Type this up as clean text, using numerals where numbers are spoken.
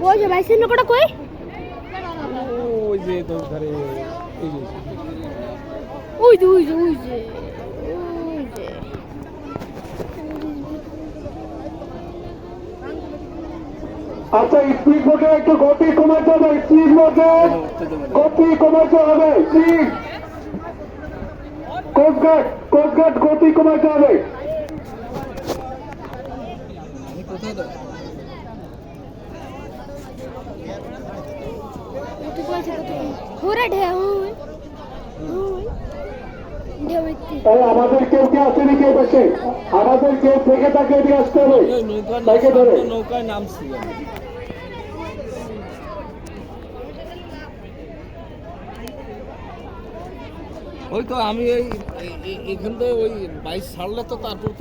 ওই যে বাইসের নৌকাটা কই? ওই যে তো ঘরে এই যে ওই যে ওই যে ওই যে আচ্ছা স্পিড বোটে একটু গতি কমাতে হবে, স্পিড বোটে গতি কমাতে হবে, প্লিজ। কোস্টগার্ড গতি কমাতে হবে। আমাদের কেউ কে আসেনি, কেউ পাশে আমাদের কেউ থেকে তাকে এদিকে আসতে হবে, তাকে ধরে নৌকায় নামছি। ওই তো আমি এই এখান থেকে ওই 22 ছাড়লে তো তারপর তো